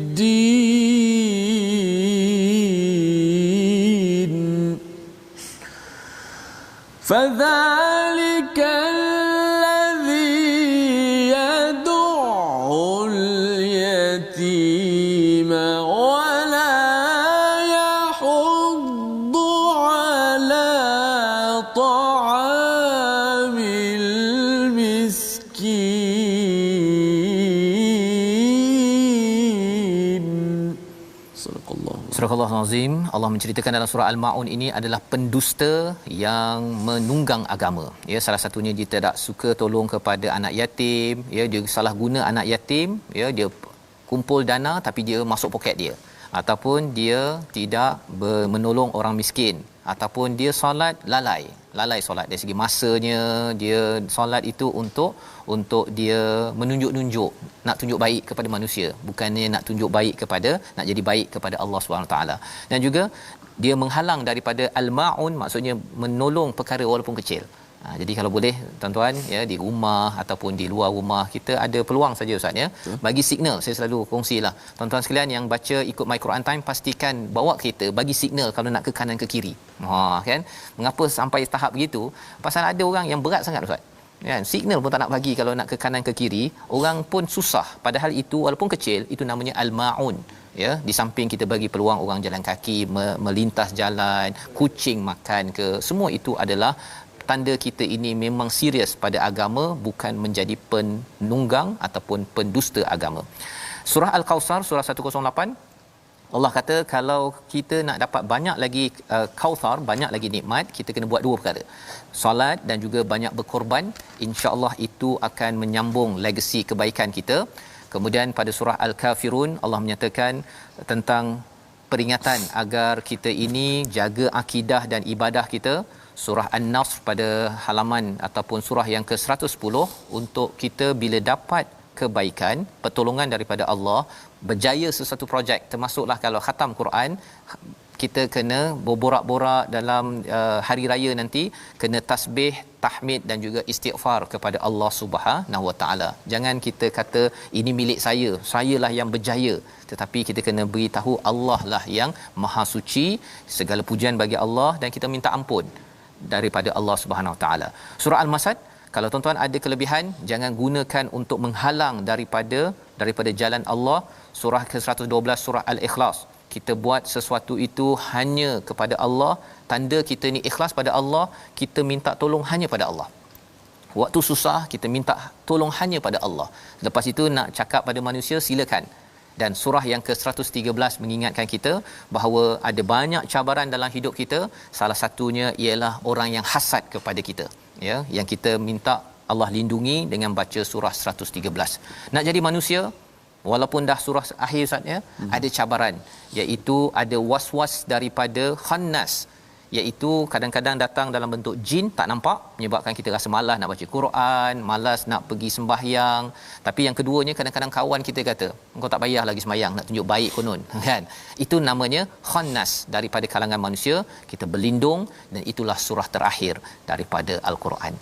fadhalika alladhi yad'u al-yatima wa la yahuddu ala ta'amil miskin. Allah. Surah Al-Azim, Allah menceritakan dalam surah Al-Maun ini adalah pendusta yang menunggang agama. Ya, salah satunya dia tidak suka tolong kepada anak yatim, ya, dia salah guna anak yatim, ya, dia kumpul dana tapi dia masuk poket dia. Ataupun dia tidak menolong orang miskin, ataupun dia solat lalai solat dari segi masanya. Dia solat itu untuk dia menunjuk-nunjuk, nak tunjuk baik kepada manusia, bukannya nak tunjuk baik kepada, nak jadi baik kepada Allah Subhanahu taala. Dan juga dia menghalang daripada al-maun, maksudnya menolong perkara walaupun kecil. Jadi kalau boleh tuan-tuan, ya, di rumah ataupun di luar rumah kita ada peluang saja ustaz, ya, bagi signal. Saya selalu kongsilah tuan-tuan sekalian yang baca ikut My Quran Time, pastikan bawa kereta bagi signal kalau nak ke kanan ke kiri. Kan, mengapa sampai tahap begitu? Pasal ada orang yang berat sangat ustaz, kan, signal pun tak nak bagi kalau nak ke kanan ke kiri, orang pun susah. Padahal itu walaupun kecil, itu namanya al-maun. Ya, di samping kita bagi peluang orang jalan kaki melintas jalan, kucing makan ke, semua itu adalah tanda kita ini memang serius pada agama, bukan menjadi penunggang ataupun pendusta agama. Surah Al-Kautsar, surah 108, Allah kata kalau kita nak dapat banyak lagi kautsar, banyak lagi nikmat, kita kena buat dua perkara. Solat dan juga banyak berkorban. Insya-Allah itu akan menyambung legasi kebaikan kita. Kemudian pada surah Al-Kafirun, Allah menyatakan tentang peringatan agar kita ini jaga akidah dan ibadah kita. Surah An-Nasr pada halaman ataupun surah yang ke-110, untuk kita bila dapat kebaikan, pertolongan daripada Allah, berjaya sesuatu projek, termasuklah kalau khatam Quran, kita kena berborak-borak dalam hari raya nanti, kena tasbih, tahmid dan juga istighfar kepada Allah Subhanahu Wa Taala. Jangan kita kata ini milik sayalah yang berjaya, tetapi kita kena beritahu Allah lah yang Maha Suci, segala pujian bagi Allah, dan kita minta ampun daripada Allah Subhanahu Wa Taala. Surah Al-Masad, kalau tuan-tuan ada kelebihan, jangan gunakan untuk menghalang daripada jalan Allah. Surah ke-112, surah Al-Ikhlas, kita buat sesuatu itu hanya kepada Allah, tanda kita ni ikhlas pada Allah, kita minta tolong hanya pada Allah. Waktu susah kita minta tolong hanya pada Allah. Lepas itu nak cakap pada manusia, silakan. Dan surah yang ke-113 mengingatkan kita bahawa ada banyak cabaran dalam hidup kita, salah satunya ialah orang yang hasad kepada kita, ya, yang kita minta Allah lindungi dengan baca surah 113. Nak jadi manusia, walaupun dah surah akhir Ustaz, ya, ada cabaran, iaitu ada was-was daripada khannas, iaitu kadang-kadang datang dalam bentuk jin tak nampak, menyebabkan kita rasa malas nak baca Quran, malas nak pergi sembahyang. Tapi yang keduanya, kadang-kadang kawan kita kata, engkau tak payah lagi sembahyang, nak tunjuk baik konon, kan. Itu namanya khannas daripada kalangan manusia. Kita berlindung, dan itulah surah terakhir daripada Al-Quran.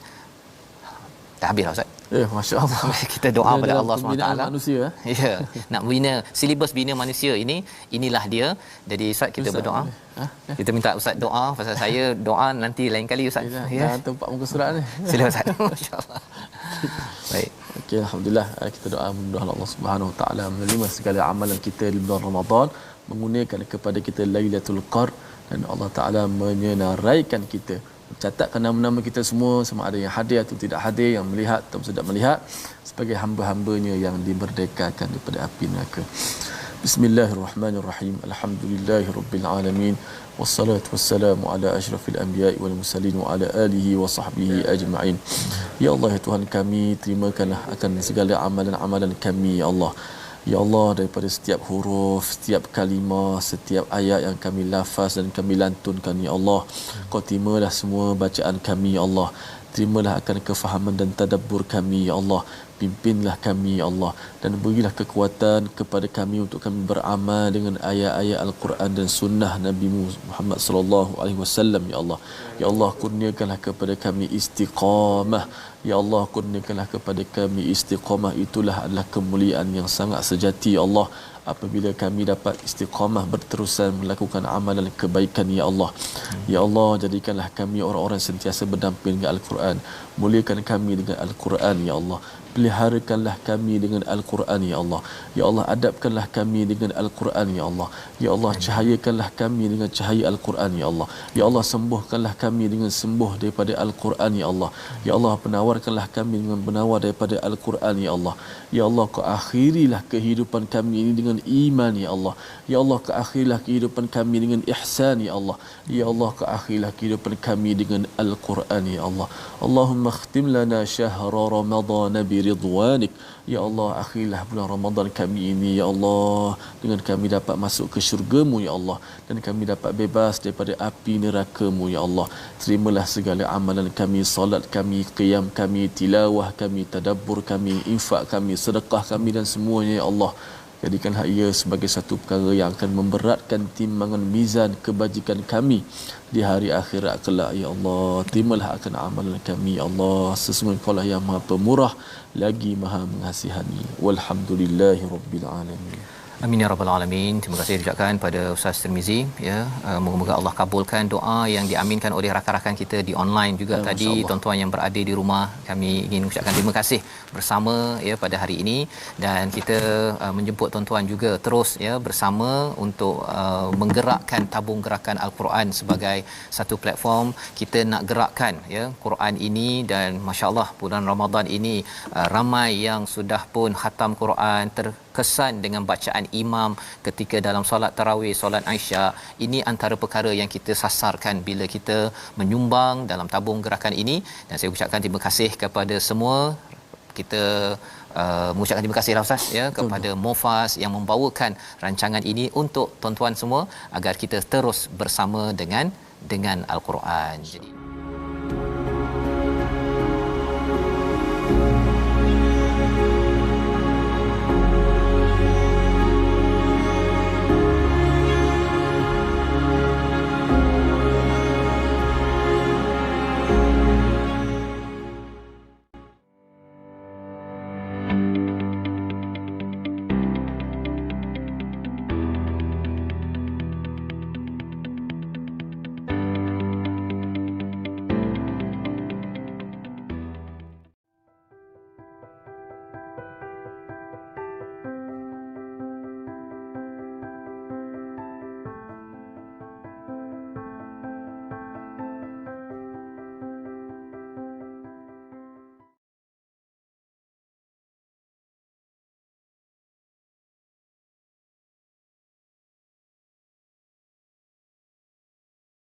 Dah habis dah Ustaz. Masya-Allah. Kita doa pada Allah SWT. Manusia. Ya, nak bina silibus bina manusia ini, inilah dia. Jadi Ustaz, kita Ustaz, berdoa. Kita minta Ustaz doa, pasal saya doa nanti lain kali Ustaz. Ya. Dah tempat muka surat ni. Sila Ustaz. Masya-Allah. Baik. Okey, alhamdulillah, kita doa mudah-mudahan Allah Subhanahu Wa Taala menerima segala amalan kita di bulan Ramadan, mengurniakan kepada kita Lailatul Qadar, dan Allah Taala menyenaraikan kita, mencatatkan nama-nama kita semua, sama ada yang hadir atau tidak hadir, yang melihat atau tidak melihat, sebagai hamba-hambanya yang dimerdekakan daripada api neraka. Bismillahirrahmanirrahim. Alhamdulillahirabbil alamin. Wassalatu wassalamu ala asyrafil anbiya'i wal mursalin wa ala alihi wa sahbihi ajma'in. Ya Allah, ya Tuhan kami, terimakanlah akan segala amalan-amalan kami, ya Allah. Ya Allah, daripada setiap huruf, setiap kalimah, setiap ayat yang kami lafaz dan kami lantunkan, ya Allah, Kau terimalah semua bacaan kami, ya Allah. Terimalah akan kefahaman dan tadabbur kami, ya Allah. Pimpinlah kami, ya Allah, dan berilah kekuatan kepada kami untuk kami beramal dengan ayat-ayat Al-Quran dan sunnah Nabi Muhammad sallallahu alaihi wasallam, ya Allah. Ya Allah, kurniakanlah kepada kami istiqamah. Ya Allah, kurniakanlah kepada kami istiqamah. Itulah adalah kemuliaan yang sangat sejati, ya Allah, apabila kami dapat istiqamah berterusan melakukan amalan kebaikan, ya Allah. Ya Allah, jadikanlah kami orang-orang sentiasa berdamping dengan Al-Quran. Muliakan kami dengan Al-Quran, ya Allah. peliharakanlah kami dengan Al-Quran ya Allah. Ya Allah, adabkanlah kami dengan Al-Quran ya Allah. Ya Allah, cahayakanlah kami dengan cahaya Al-Quran ya Allah. Ya Allah, sembuhkanlah kami dengan sembuh daripada Al-Quran ya Allah. Ya Allah, penawarkanlah kami dengan penawar daripada Al-Quran ya Allah. Ya Allah, kau akhirilah kehidupan kami ini dengan iman ya Allah. Ya Allah, kau akhirilah kehidupan kami dengan ihsan ya Allah. Ya Allah, kau akhirilah kehidupan kami dengan Al-Quran ya Allah. Allahumma khtim lana syahra Ramadan bi ridwanik. Ya Allah, akhirilah bulan Ramadan kami ini ya Allah dengan kami dapat masuk ke syurga-Mu ya Allah, dan kami dapat bebas daripada api neraka-Mu ya Allah. Terimalah segala amalan kami, solat kami, qiyam kami, tilawah kami, tadabbur kami, infak kami, sedekah kami dan semuanya ya Allah. Jadikanlah ia sebagai satu perkara yang akan memberatkan timbangan mizan kebajikan kami di hari akhirat kelak ya Allah. Terimalah akan amalan kami ya Allah. Sesungguhnya Kau lah yang Maha Pemurah lagi Maha Mengasihani. Walhamdulillahirabbil alamin. Amin ya rabbal alamin. Terima kasih diucapkan pada Ustaz Tirmizi ya. Moga-moga Allah kabulkan doa yang diaminkan oleh rakan-rakan kita di online juga tadi, tuan-tuan yang berada di rumah. Kami ingin mengucapkan terima kasih bersama ya pada hari ini, dan kita menjemput tuan-tuan juga terus ya bersama untuk menggerakkan tabung gerakan Al-Quran sebagai satu platform. Kita nak gerakkan ya Quran ini, dan masya-Allah bulan Ramadan ini ramai yang sudah pun khatam Quran, terkesan dengan bacaan imam ketika dalam solat tarawih, solat Aisyah. Ini antara perkara yang kita sasarkan bila kita menyumbang dalam tabung gerakan ini, dan saya ucapkan terima kasih kepada semua. Kita mengucapkan terima kasih Ustaz ya kepada Mofas yang membawakan rancangan ini untuk tuan-tuan semua agar kita terus bersama dengan Al-Quran. Jadi